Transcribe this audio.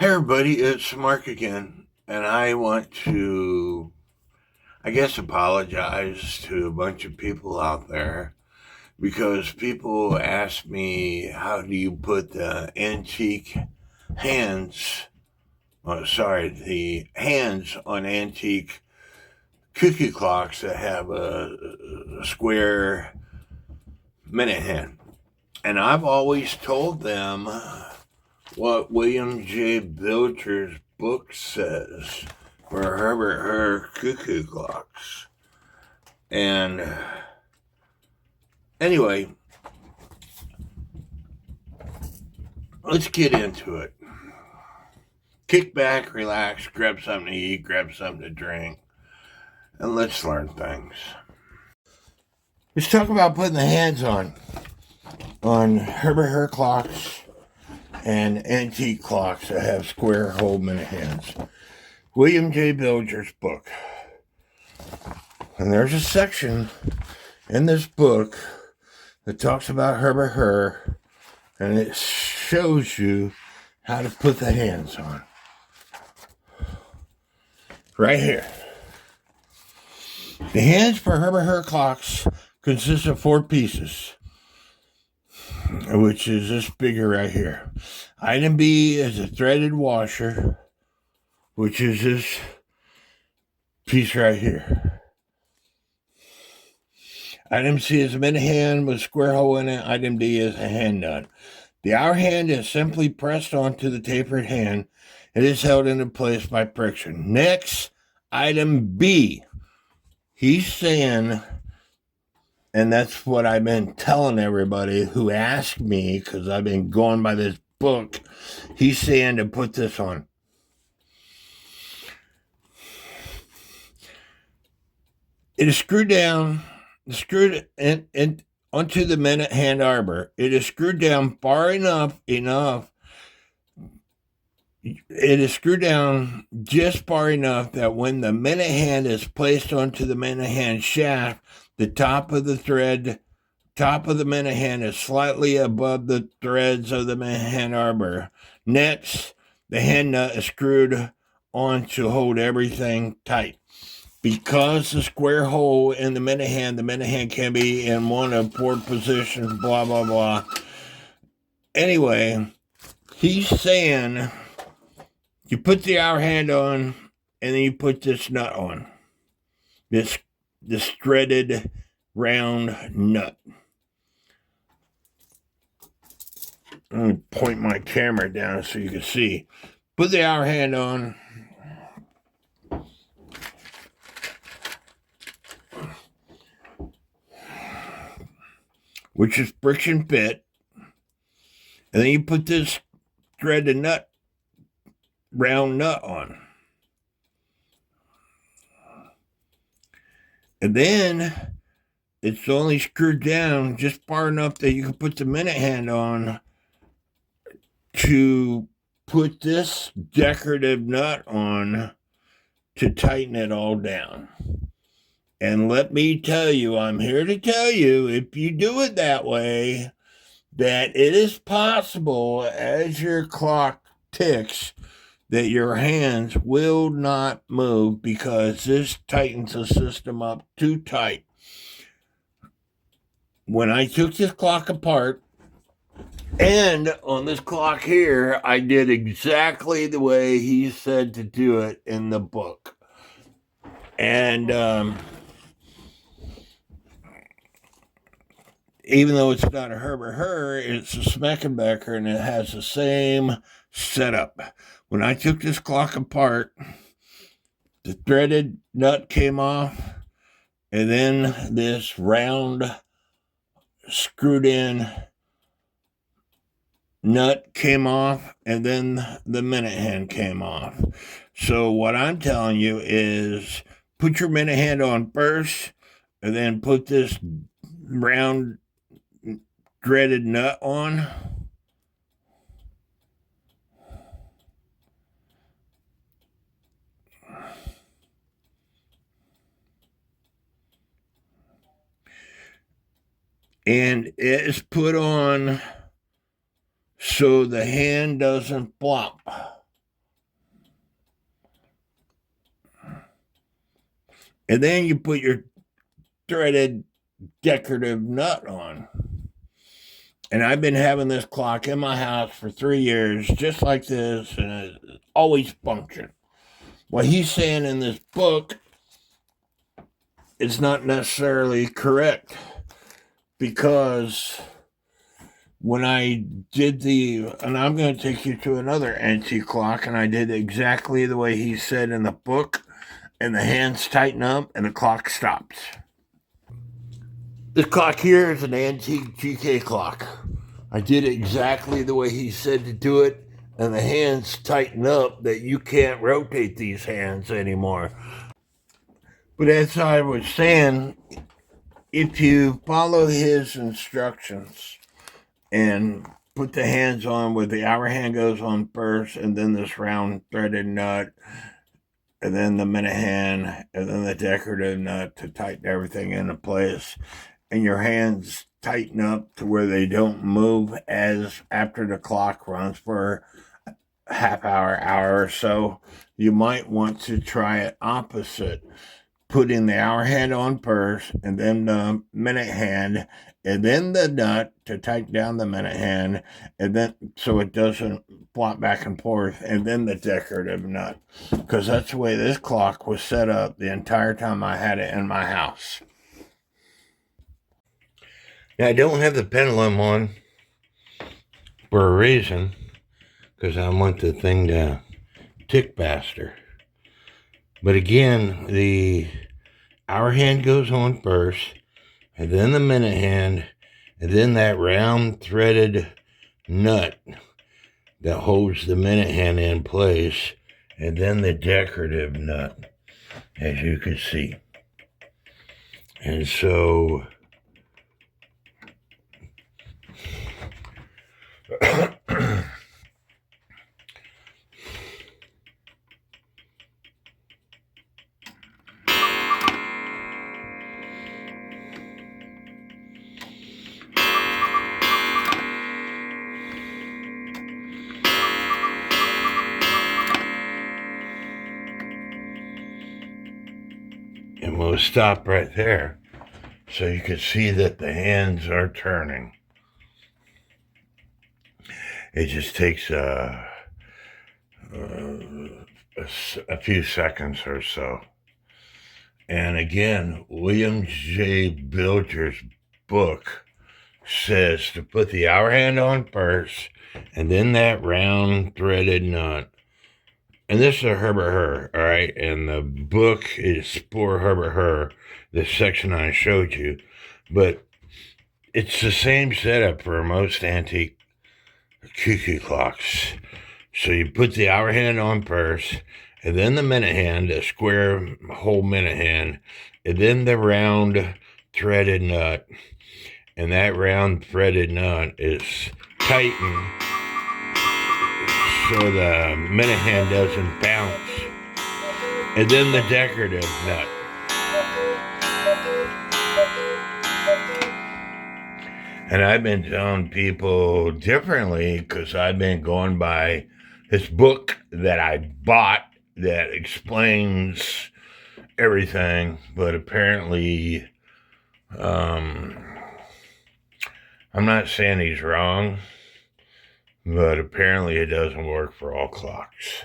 Hey everybody, it's Mark again, and I want to, apologize to a bunch of people out there because people ask me, how do you put the antique hands, the hands on antique cuckoo clocks that have a square minute hand? And I've always told them what William J. Bilger's book says for Hubert Herr cuckoo clocks. And anyway, let's get into it. Kick back, relax, grab something to eat, grab something to drink, and let's learn things. Let's talk about putting the hands on Hubert Herr clocks and antique clocks that have square hole minute hands. William J. Bilger's book. And there's a section in this book that talks about Hubert Herr, and it shows you how to put the hands on. Right here. The hands for Hubert Herr clocks consist of 4 pieces, which is this figure right here. Item B is a threaded washer, which is this piece right here. Item C is a minute hand with a square hole in it. Item D is a hand nut. The hour hand is simply pressed onto the tapered hand. It is held into place by friction. Next, item B. He's saying, and that's what I've been telling everybody who asked me, because I've been going by this book. He's saying to put this on. It is screwed down, screwed in onto the minute hand arbor. It is screwed down far enough. It is screwed down just far enough that when the minute hand is placed onto the minute hand shaft, the top of the minute hand is slightly above the threads of the minute hand arbor. Next, the hand nut is screwed on to hold everything tight. Because the square hole in the minute hand can be in one of 4 positions, blah, blah, blah. Anyway, he's saying you put the hour hand on, and then you put this nut on. This threaded round nut. I'm going to point my camera down so you can see. Put the hour hand on. Which is friction fit. And then you put this threaded nut, round nut on. And then it's only screwed down just far enough that you can put the minute hand on to put this decorative nut on to tighten it all down. And let me tell you, I'm here to tell you, if you do it that way, that it is possible as your clock ticks that your hands will not move because this tightens the system up too tight. When I took this clock apart, and on this clock here, I did exactly the way he said to do it in the book. And even though it's not a Hubert Herr, it's a Smeckenbecker, and it has the same setup. When I took this clock apart, the threaded nut came off, and then this round screwed in nut came off, and then the minute hand came off. So what I'm telling you is put your minute hand on first, and then put this round threaded nut on. And it is put on so the hand doesn't flop. And then you put your threaded decorative nut on. And I've been having this clock in my house for 3 years, just like this, and it always functioned. What he's saying in this book is not necessarily correct, because when I did and I'm going to take you to another antique clock, and I did exactly the way he said in the book, and the hands tighten up and the clock stops. This clock here is an antique GK clock. I did exactly the way he said to do it, and the hands tighten up that you can't rotate these hands anymore. But as I was saying, if you follow his instructions and put the hands on where the hour hand goes on first, and then this round threaded nut, and then the minute hand, and then the decorative nut to tighten everything into place, and your hands tighten up to where they don't move as after the clock runs for a half hour or so, you might want to try it opposite. Putting the hour hand on first, and then the minute hand, and then the nut to tighten down the minute hand, and then so it doesn't flop back and forth, and then the decorative nut. Because that's the way this clock was set up the entire time I had it in my house. Now, I don't have the pendulum on for a reason, because I want the thing to tick faster. But again, the hour hand goes on first, and then the minute hand, and then that round threaded nut that holds the minute hand in place, and then the decorative nut, as you can see. And so and we'll stop right there so you can see that the hands are turning. It just takes a few seconds or so. And again, William J. Bilger's book says to put the hour hand on first, and then that round threaded nut. And this is a Hubert Herr, all right? And the book is for Hubert Herr, the section I showed you. But it's the same setup for most antique cuckoo clocks. So you put the hour hand on first, and then the minute hand, a square whole minute hand, and then the round threaded nut. And that round threaded nut is tightened so the minute hand doesn't bounce. And then the decorative nut. And I've been telling people differently because I've been going by this book that I bought that explains everything, but apparently I'm not saying he's wrong, but apparently it doesn't work for all clocks.